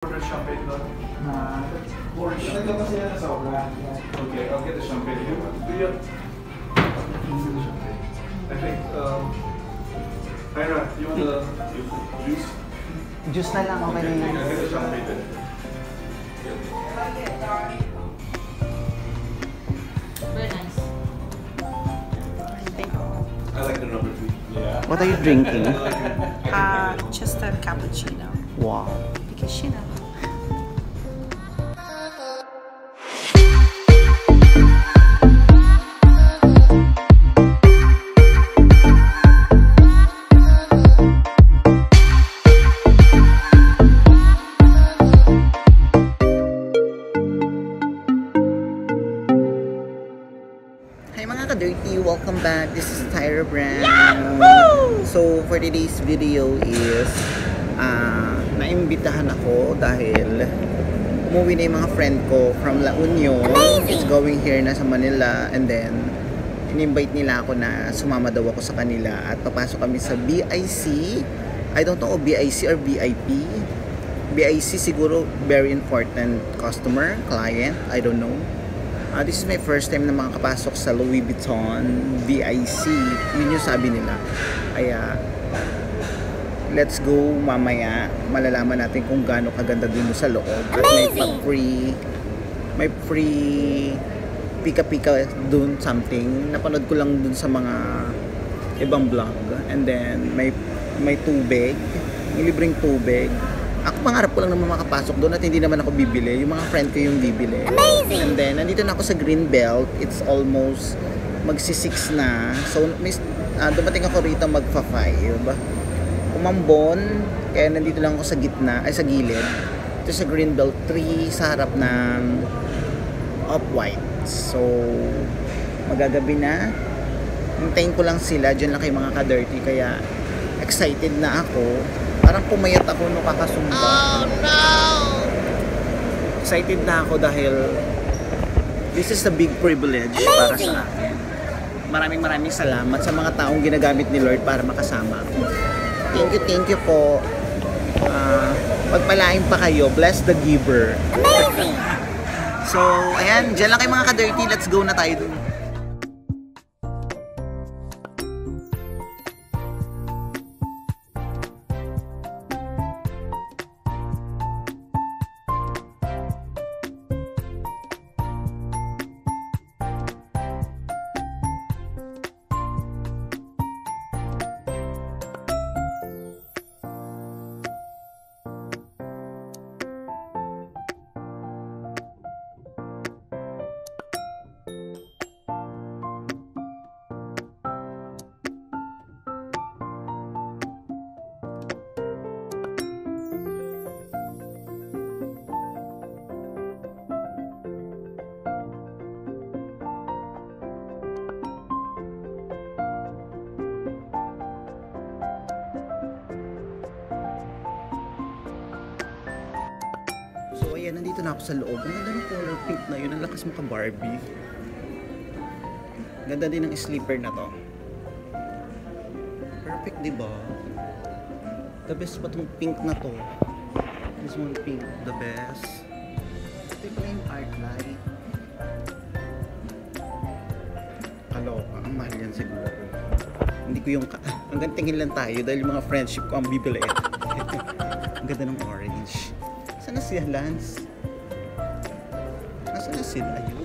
Order champagne doon. Orange. Nagka pa sila na sobra. Okay, I'll get the champagne. Do you have the champagne? I think, Ira, you want the juice? Juice na lang, okay na yun. I'll get the champagne then. Very nice. I like the number 3. Yeah. What are you drinking? Just a cappuccino. Wow. Because you know. Hi mga ka-dirty! Welcome back! This is Tyra Brand. So for today's video is naimbitahan ako dahil umuwi na yung mga friend ko from La Union. It's going here na sa Manila, and then in-invite nila ako na sumama daw ako sa kanila at papasok kami sa BIC. I don't know, BIC or BIP. BIC siguro very important customer, client, I don't know. This is my first time na makakapasok sa Louis Vuitton BIC. Yun yung sabi nila. Kaya let's go, mamaya malalaman natin kung gaano kaganda dun sa loob. At may free pika-pika dun, something napanood ko lang dun sa mga ibang vlog. And then may tubig, may libreng tubig. Ako pangarap ko lang naman makapasok doon at hindi naman ako bibili. Yung mga friend ko yung bibili. Amazing! And then, nandito na ako sa Greenbelt. It's almost magsi-6 na. So, dumating ako rito magpa-5. Umambon. Kaya nandito lang ako sa gitna, ay sa gilid. Ito sa Greenbelt 3 sa harap ng Off-White. So, magagabi na. Hintayin ko lang sila. Diyan lang kayo mga ka-dirty. Kaya, excited na ako. Parang pumayat ako nung kakasumba. Oh no! Excited na ako dahil this is a big privilege para sa akin. Maraming salamat sa mga taong ginagamit ni Lord para makasama ako. Thank you po. Pagpalain pa kayo. Bless the giver. Amazing! So, ayan. Diyan lang kayo mga ka-dirty. Let's go na tayo dun. So ayan, nandito na ako sa loob. Ang ganda ng color pink na yun. Ang lakas mo ka Barbie. Ganda din ng sleeper na to. Perfect, diba? The best pa tong pink na to. This one pink, the best. Ito yung plain art light. Kaloka, ang mahal yan siguro. Hindi ko yung hanggang tingin lang tayo dahil yung mga friendship ko ang bibili. Ang ganda ng orange. Saan na siya, Lance? Nasaan na sila? Ayun.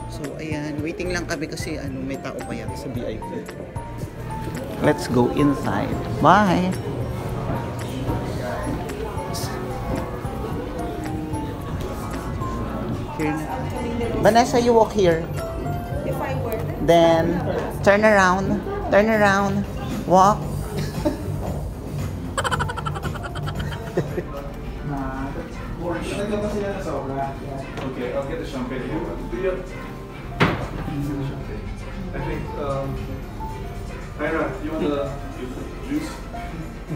So, ayan. Waiting lang kami kasi may tao pa yan sa VIP. Let's go inside. Bye! Here na. Vanessa, you walk here. If I were Then, turn around. Turn around. Walk. Orange. Nagka pa sila na sobra. Okay, I'll get the champagne. Do you have the champagne? I think, Ira, you want the juice?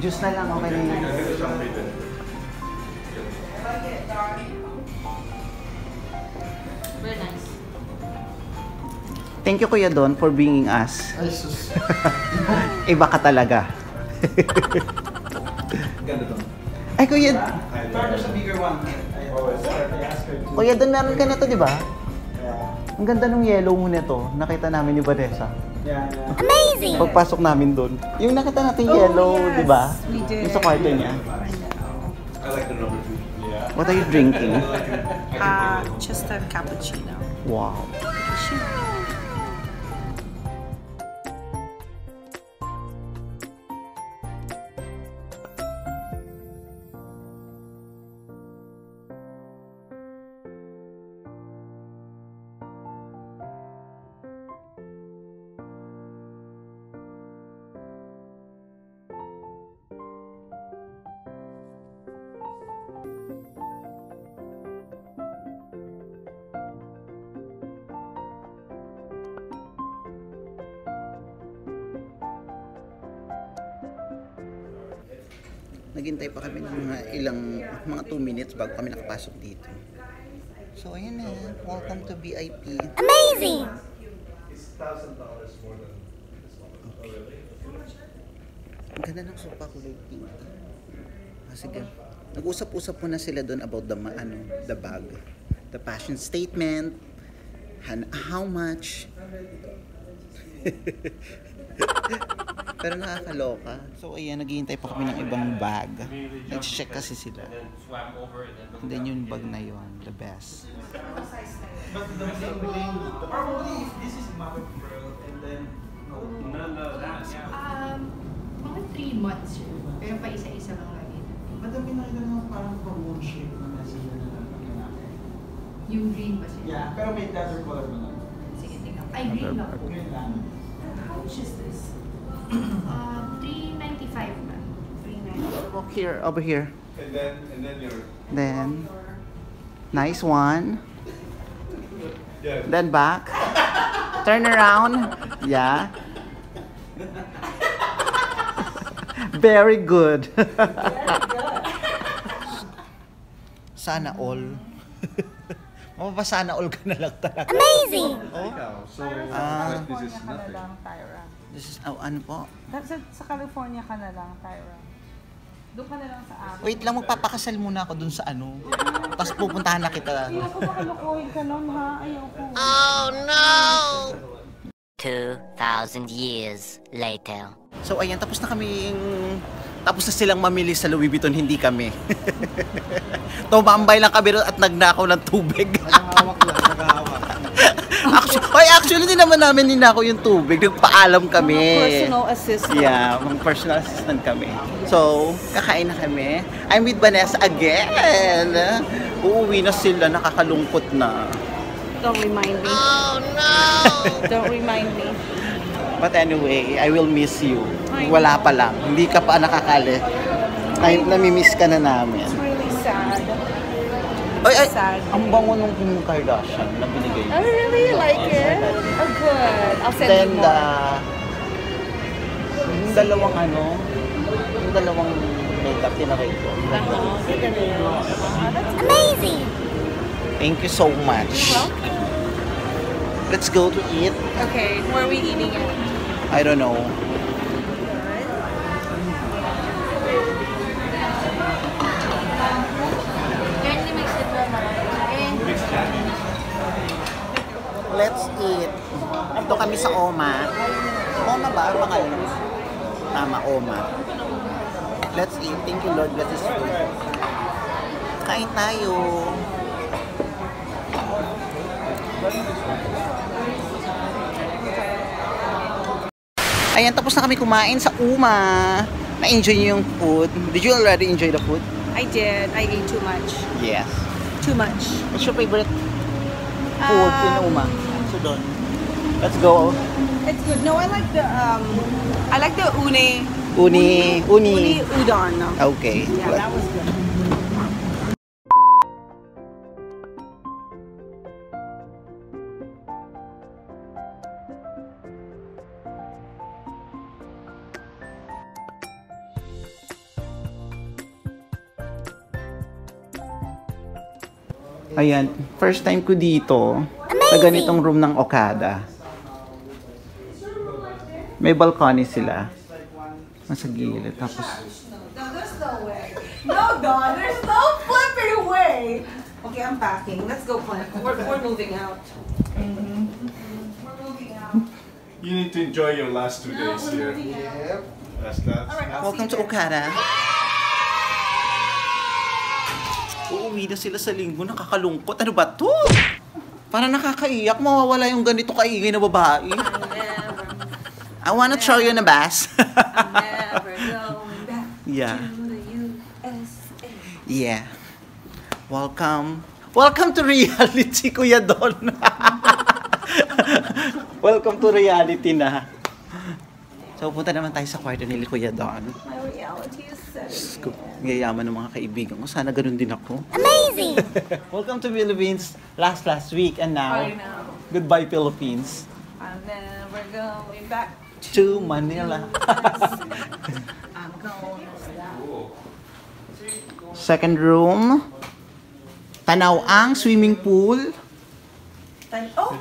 Juice na lang, okay na yun. I'll get the champagne then. Very nice. Thank you, Kuya Don, for bringing us. Ay, sus. Iba ka talaga. Ganda to. Ay, kuya. There's a bigger one. I asked her to. Kuya, doon meron ka na to, di ba? Yeah. Ang ganda ng yellow mo nito. Nakita namin ni Vanessa. Yeah, yeah. Amazing! Pagpasok namin doon. Yung nakita natin yellow, yes. di ba? We did. Yung sa kwarto niya. I like the number 2. Yeah. What are you drinking? Just a cappuccino. Wow. Naghintay pa kami ng mga 2 minutes bago kami nakapasok dito. So ayun na, welcome to VIP. Amazing! It's $1,000 more than this one. Ang ganda ng sofa, kulay pink. Sige. Nag-usap-usap po na sila doon about the bag. The fashion statement. How much. Pero nakakaloka. So ayan, naghihintay pa kami ng ibang bag. Nag-check kasi sila. And then yung bag na yon, the best. But the thing, probably if this is mother of pearl and then Mga 3 months yun. Pero pa isa-isa lang lagi. madami na kita naman parang moon shape na message na lalaki. Yung green ba siya? Yeah, pero may other color mo na. Sige, tingnan. Ay, green lang po. Green lang. How much is this? $395 ba? $395. Walk here, over here. And then your Then, nice one. yeah. Then back. Turn around. Yeah. Very good. Sana all. Mapapasana all ka na lang talaga. Amazing! Ikaw, so Ah. this is nothing. Tyra. This is, ano po? Sa California ka na lang, Tyra. Doon ka na lang sa amin. Wait lang, magpapakasal muna ako dun sa Tapos pupuntahan na kita. Ayoko makalukuhin ka nun, ha? Ayoko. 2,000 years later. So ayan, tapos na silang mamili sa Louis Vuitton, hindi kami. Tumambay lang kami ron at nagnakaw ng tubig. Actually, hindi naman namin ninakaw yung tubig. Nagpaalam kami. Personal assistant. Yeah, mga personal assistant kami. So, kakain na kami. I'm with Vanessa again. Uuwi na sila, nakakalungkot na. Don't remind me. Oh no! Don't remind me. But anyway, I will miss you. Wala pa lang. Hindi ka pa nakakali. Kahit namimiss ka na namin. It's really sad. Ay, Sad. ang bango nung Kim Kardashian na binigay. I really like it. Oh, good. I'll send Then, you more. yung dalawang makeup tinakay ko. Amazing! Thank you so much. Let's go to eat. Okay, where are we eating it? I don't know. Let's eat. Ito kami sa Oma. Oma ba? Pangalan? Tama, Oma. Let's eat. Thank you, Lord. Bless this food. Kain tayo. Ayan, tapos na kami kumain sa Uma. Na-enjoy niyo yung food. Did you already enjoy the food? I did. I ate too much. Yes. Too much. What's your favorite food in Uma? So doon. Let's go. It's good. No, I like the uni Uni. udon. Okay. Yeah, that was good. Ayan, first time ko dito sa ganitong room ng Okada. May balcony sila. Nasa gilid. Tapos, No, there's no way. No, Dawn, there's no flipping away. Okay, I'm packing. Let's go, Clint. We're moving out. We're moving out. You need to enjoy your last 2 days we're here. moving out. That's Alright, I'll Welcome see to you there. Okada. Uuwi na sila sa linggo. Nakakalungkot. Ano ba to? Para nakakaiyak. Mawawala yung ganito kaingay na babae. I wanna throw you in a bass. I'm never going back Yeah. to the USA. Yeah. Welcome. Welcome to reality, Kuya Don. Welcome to reality na. So, punta naman tayo sa kwarto ni Kuya Don. My reality is setting. Yayaman ng mga kaibigan ko. Sana ganun din ako. Amazing! Welcome to Philippines. Last week and now, I know. goodbye Philippines. I'm never going back. To Manila. I'm going to stop. Second room. Tanaw ang swimming pool. Oh,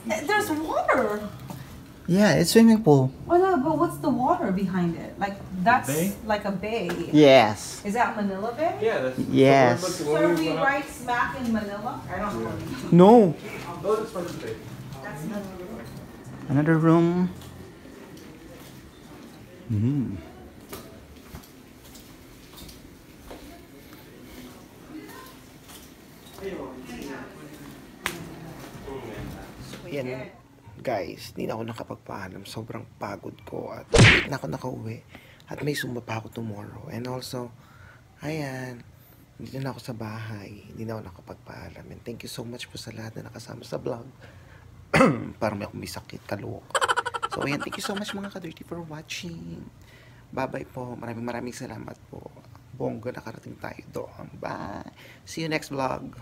there's water. Yeah, it's swimming pool. Oh no, but what's the water behind it? Like that's Bay? like a bay. Yes. Is that Manila Bay? Yeah, that's Yes. So are we right smack in Manila? I don't know. No. Those are today. That's the Another room. Mm. So, yan. Guys, hindi na ako nakapagpaalam. Sobrang pagod ko at late na ako nakauwi. At may sumba pa ako tomorrow. And also, ayan, dito na ako sa bahay. Hindi na ako nakapagpaalam. And thank you so much po sa lahat na nakasama sa vlog. Parang may akong may sakit, kalok. So, ayan, thank you so much mga ka-dirty for watching. Bye-bye po. Maraming salamat po. Bongga, nakarating tayo doon. Bye. See you next vlog.